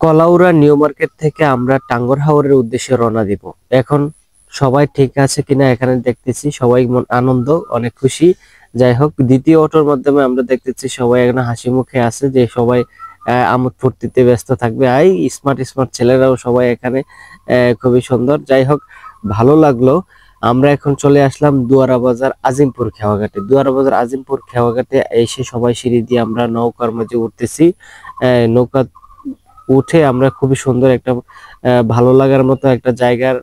কলাউড়া new market থেকে আমরা টাঙ্গর হাওরের উদ্দেশ্যে রওনা দিব। এখন সবাই ঠিক আছে কিনা এখানে দেখতেছি, সবাই আনন্দ, অনেক খুশি। যাই হোক, দ্বিতীয় অটোর মাধ্যমে আমরা দেখতেছি সবাই এখানে হাসি মুখে আছে, যে সবাই আমোদ ফুর্তিতে ব্যস্ত থাকবে। স্মার্ট স্মার্ট ছেলেরাও সবাই এখানে খুবই সুন্দর। যাই হোক, ভালো লাগলো। আমরা এখন চলে আসলাম দুয়ারা বাজার আজিমপুর খেওয়াঘাটে। দুয়ারা বাজার আজিমপুর খেওয়াঘাটে এসে সবাই সিঁড়ি দিয়ে আমরা নৌকার মাঝে উঠতেছি। নৌকা উঠে আমরা খুবই সুন্দর একটা ভালো লাগার মতো একটা জায়গার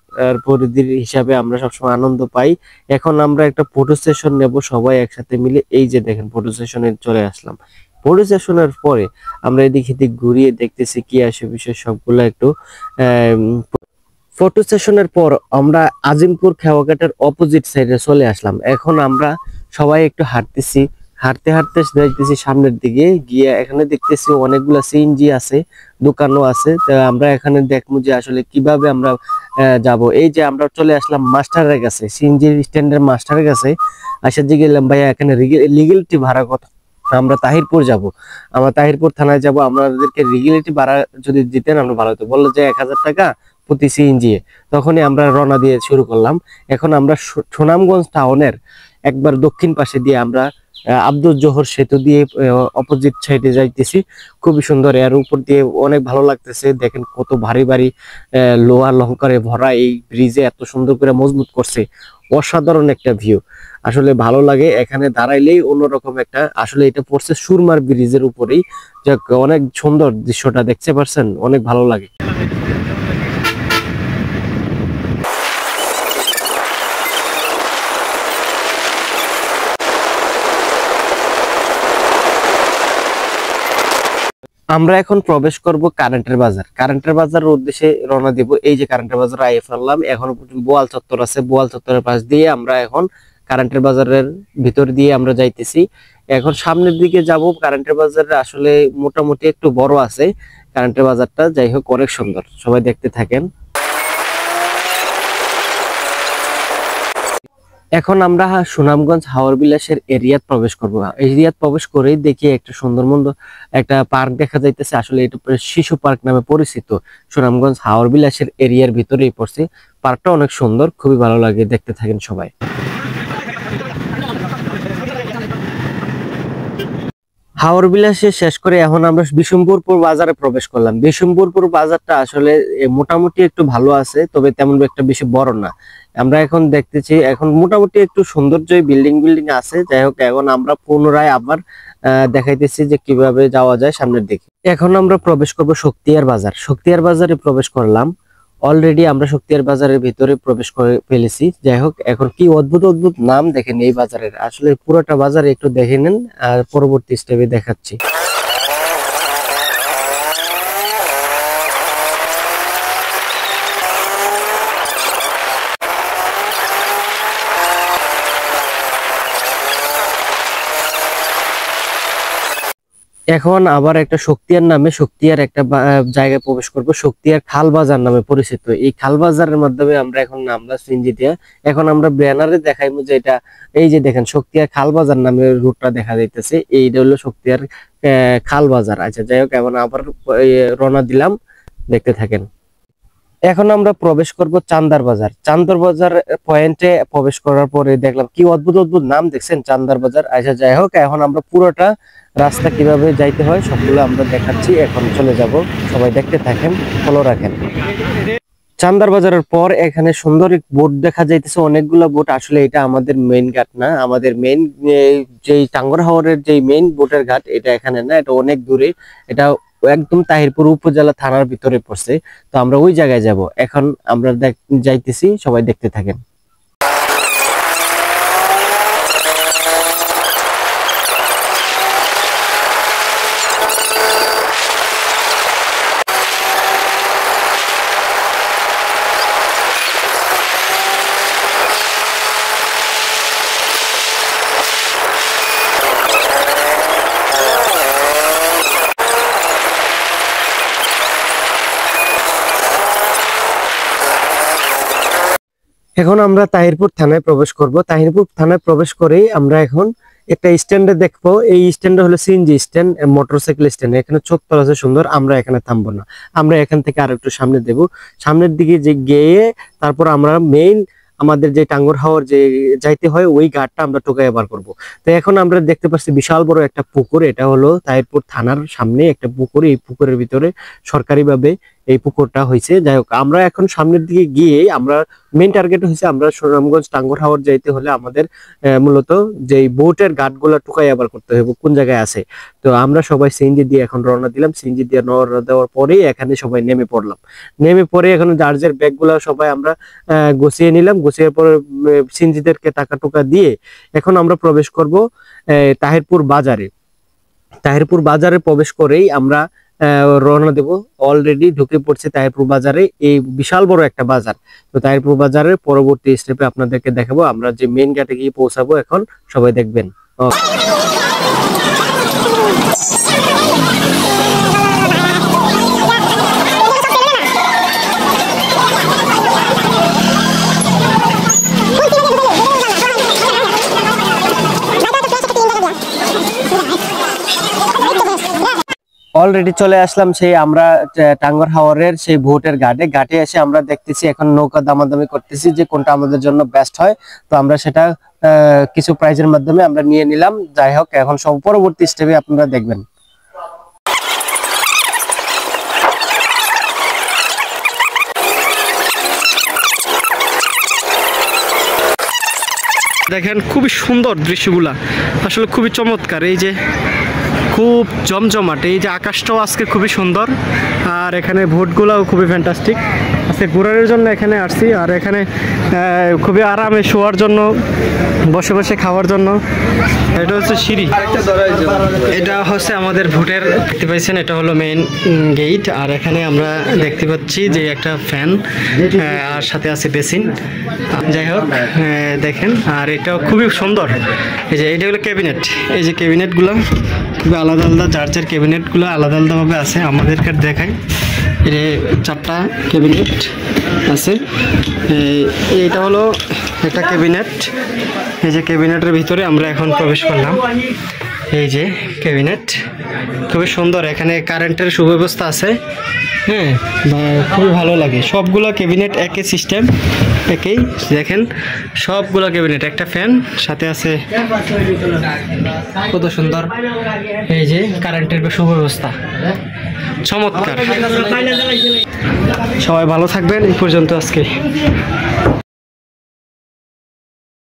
পরিধির হিসাবে আমরা সবসময় আনন্দ পাই। এখন আমরা একটা ফটো সেশন নেব সবাই একসাথে মিলে। এই যে দেখেন, ফটো সেশনে চলে আসলাম। ফটো সেশনের পরে আমরা এদিক এদিক ঘুরিয়ে দেখতেছি কি আসে বিষয় সবগুলো একটু। ফটো সেশনের পর আমরা আজিমপুর খেওয়াঘাটের অপোজিট সাইডে চলে আসলাম। এখন আমরা সবাই একটু হাঁটতেছি, হাঁটতে হাঁটতে যাইতেছি সামনের দিকে গিয়ে এখানে দেখতেছি অনেকগুলো সিএনজি আছে, দোকানও আছে। তো আমরা এখানে দেখবো যে আসলে কিভাবে আমরা যাব। এই যে আমরা চলে আসলাম মাস্টারের কাছে, সিএনজি স্ট্যান্ডের মাস্টারের কাছে। আসে যে গেলাম, ভাইয়া এখানে লিগেলিটি ভাড়া কত? আমরা তাহিরপুর যাব, আমরা তাহিরপুর থানায় যাব, আমাদেরকে লিগেলিটি ভাড়া যদি দিতেন আমরা ভালো হতো। বললো যে 1000 টাকা প্রতি সিএনজি। তখনই আমরা রওনা দিয়ে শুরু করলাম। এখন আমরা সুনামগঞ্জ টাউনের একবার দক্ষিণ পাশে দিয়ে আমরা আব্দুল জোহর সেতু দিয়ে অপোজিট সাইডে যাইতেছি। খুবই সুন্দর, এর উপর দিয়ে অনেক ভালো লাগতেছে। দেখেন কত ভারী ভারী লোহা লঙ্কারে ভরা এই ব্রিজে, এত সুন্দর করে মজবুত করছে। অসাধারণ একটা ভিউ, আসলে ভালো লাগে এখানে দাঁড়াইলেই অন্যরকম একটা। আসলে এটা পড়ছে সুরমার ব্রিজের উপরেই, যাক অনেক সুন্দর দৃশ্যটা দেখতে পারছেন, অনেক ভালো লাগে। আমরা এখন প্রবেশ করব কারেন্টের বাজার। কারেন্টের বাজারের উদ্দেশ্যে রওনা দিব। এই যে কারেন্টের বাজার আইয়ে ফেললাম। এখন বোয়াল চত্বর আছে, বোয়াল চত্বরের পাশ দিয়ে আমরা এখন কারেন্টের বাজারের ভিতর দিয়ে আমরা যাইতেছি। এখন সামনের দিকে যাব। কারেন্টের বাজারে আসলে মোটামুটি একটু বড় আছে কারেন্টের বাজারটা। যাই হোক, অনেক সুন্দর, সবাই দেখতে থাকেন। এখন আমরা সুনামগঞ্জ হাওর বিলাসের এরিয়াত প্রবেশ করব। এরিয়াত প্রবেশ করেই দেখি একটা সুন্দর একটা পার্ক দেখা যাইতেছে। আসলে এটা শিশু পার্ক নামে পরিচিত। সুনামগঞ্জ হাওর বিলাসের এরিয়ার ভিতরেই পড়ছে। পার্কটা অনেক সুন্দর, খুবই ভালো লাগে, দেখতে থাকেন সবাই। হাওর বিলাসে শেষ করে এখন আমরা বিশম্বরপুর বাজারে প্রবেশ করলাম। বিশম্বরপুর বাজারটা আসলে মোটামুটি একটু ভালো আছে, তবে তেমন একটা বেশি বড় না। আমরা এখন দেখতেছি এখন মোটামুটি একটু সৌন্দর্যই বিল্ডিং আছে। যাই হোক, এখন আমরা পুনরায় আবার দেখাইতেছি যে কিভাবে যাওয়া যায় সামনের দিকে। এখন আমরা প্রবেশ করব শক্তিয়ার বাজার। শক্তিয়ার বাজারে প্রবেশ করলাম। অলরেডি আমরা শক্তিয়ার বাজারের ভিতরে প্রবেশ করে ফেলেছি। যাই হোক, এখন কি অদ্ভুত অদ্ভুত নাম দেখেন এই বাজারের। আসলে পুরোটা বাজারে একটু দেখে নেন, আর পরবর্তী স্টেপে দেখাচ্ছি। এখন আবার একটা শক্তিয়ার নামে, শক্তিয়ার একটা জায়গায় প্রবেশ করব। শক্তিয়ার খাল বাজার নামে পরিচিত। এই খাল বাজারের মাধ্যমে আমরা এখন নামলা সিএনজি দিয়া। এখন আমরা ব্যানারে দেখাইবো যে এটা, এই যে দেখেন শক্তিয়ার খাল বাজার নামে রুটটা দেখা যাইতেছে। এইটা হলো শক্তিয়ার খাল বাজার। আচ্ছা, যাই হোক, এখন আবার রওনা দিলাম, দেখতে থাকেন। এখন আমরা প্রবেশ করব চান্দার বাজার। চান্দার বাজার পয়েন্টে প্রবেশ করার পরে দেখলাম কি অদ্ভুত অদ্ভুত নাম দেখছেন, চান্দার বাজার। আচ্ছা, যাই হোক, এখন আমরা পুরোটা রাস্তা কিভাবে যাইতে হয় সবগুলো আমরা দেখাচ্ছি। এখন চলে যাব, সবাই দেখতে থাকেন, ফলো রাখেন। চান্দার বাজারের পর এখানে সুন্দর এক বোট দেখা যাইতেছে, অনেকগুলো বোট। আসলে এটা আমাদের মেইন ঘাট না, আমাদের মেইন যে টাঙ্গর হাওরের যে মেইন বোটের ঘাট এটা এখানে না, এটা অনেক দূরে। এটা একদম তাহিরপুর উপজেলা থানার ভিতরে পড়ছে। তো আমরা ওই জায়গায় যাব। এখন আমরা যাইতেছি, সবাই দেখতে থাকেন। এখন আমরা তাহিরপুর থানায় প্রবেশ করব। তাহিরপুর থানায় প্রবেশ করেই আমরা এখন একটা স্ট্যান্ডে দেখবো, এই স্ট্যান্ডে হলো সিএনজি স্ট্যান্ড, মোটরসাইকেল স্ট্যান্ড। এখানে চত্বর আছে সুন্দর, আমরা এখানে থামবো না, আমরা এখান থেকে আর একটু সামনে দেবো। সামনের দিকে যে গিয়ে তারপর আমরা মেইন আমাদের যে টাঙ্গুর হাওর যে যাইতে হয় ওই ঘাটটা আমরা টোকাইয়া বার করবো। তো এখন আমরা দেখতে পাচ্ছি বিশাল বড় একটা পুকুর, এটা হলো তাহিরপুর থানার সামনে একটা পুকুর। এই পুকুরের ভিতরে সরকারিভাবে এই পুকুরটা হয়েছে। যাই হোক, আমরা এখন সামনের দিকে গিয়ে আমরা মেইন টার্গেট হয়েছে আমরা সুনামগঞ্জ টাঙ্গুর হাওর যাইতে হলে আমাদের মূলত যে বোটের ঘাটগুলো টুকাই আবার করতে হবে কোন জায়গায় আছে। তো আমরা সবাই সিএনজি দিয়ে এখন রওনা দিলাম। সিএনজি দিয়ে রওনা দেওয়ার পরেই এখানে সবাই নেমে পড়লাম। নেমে পড়ে এখন জার্জের ব্যাগগুলো সবাই আমরা গুছিয়ে নিলাম। গুছিয়ে পরে সিএনজিদেরকে টাকা টুকা দিয়ে এখন আমরা প্রবেশ করব তাহিরপুর বাজারে। তাহিরপুর বাজারে প্রবেশ করেই আমরা রওনা দেব। অলরেডি ঢুকে পড়ছে তাহিরপুর বাজারে, এই বিশাল বড় একটা বাজার। তো তাহিরপুর বাজারের পরবর্তী স্টেপে আপনাদেরকে দেখাবো, আমরা যে মেইন গেটে গিয়ে পৌঁছাবো এখন, সবাই দেখবেন। অলরেডি চলে আসলাম সেই আমরা টাঙ্গুর হাওরের সেই ভোটের ঘাটে এসে আমরা দেখতেছি এখন নৌকা দামাদামি করতেছি যে কোনটা আমাদের জন্য বেস্ট হয়। তো আমরা সেটা কিছু প্রাইজের মাধ্যমে আমরা নিয়ে নিলাম। যাই হোক, এখন সব পরবর্তী স্টেপে আপনারা দেখবেন। দেখেন খুবই সুন্দর দৃশ্যগুলা, আসলে খুবই চমৎকার। এই যে খুব জমজমাট, এই যে আকাশটাও আজকে খুবই সুন্দর, আর এখানে ভোটগুলাও খুবই ফ্যান্টাস্টিক। আজকে ঘোরার জন্য এখানে আসছি, আর এখানে খুবই আরামে শোয়ার জন্য, বসে বসে খাওয়ার জন্য। এটা হচ্ছে সিঁড়ি, এটা হচ্ছে আমাদের ভোটের, দেখতে পাচ্ছেন এটা হলো মেইন গেট। আর এখানে আমরা দেখতে পাচ্ছি যে একটা ফ্যান, আর সাথে আছে বেসিন। যাই হোক দেখেন, আর এটাও খুবই সুন্দর। এই যে এটা হলো ক্যাবিনেট, এই যে ক্যাবিনেটগুলো খুবই আলাদা আলাদা, যার ক্যাবিনেটগুলো আলাদা আলাদাভাবে আছে। আমাদেরকে দেখাই, এর 4টা ক্যাবিনেট আছে। এইটা হলো একটা ক্যাবিনেট। এই যে ক্যাবিনেটের ভিতরে আমরা এখন প্রবেশ করলাম। এই যে ক্যাবিনেট খুবই সুন্দর, এখানে কারেন্টের সুব্যবস্থা আছে। হ্যাঁ, খুবই ভালো লাগে। সবগুলো ক্যাবিনেট একই সিস্টেম, একই। দেখেন সবগুলো ক্যাবিনেট, একটা ফ্যান সাথে আছে, কত সুন্দর। এই যে কারেন্টের সুব্যবস্থা, চমৎকার। সবাই ভালো থাকবেন। এই পর্যন্ত আজকে।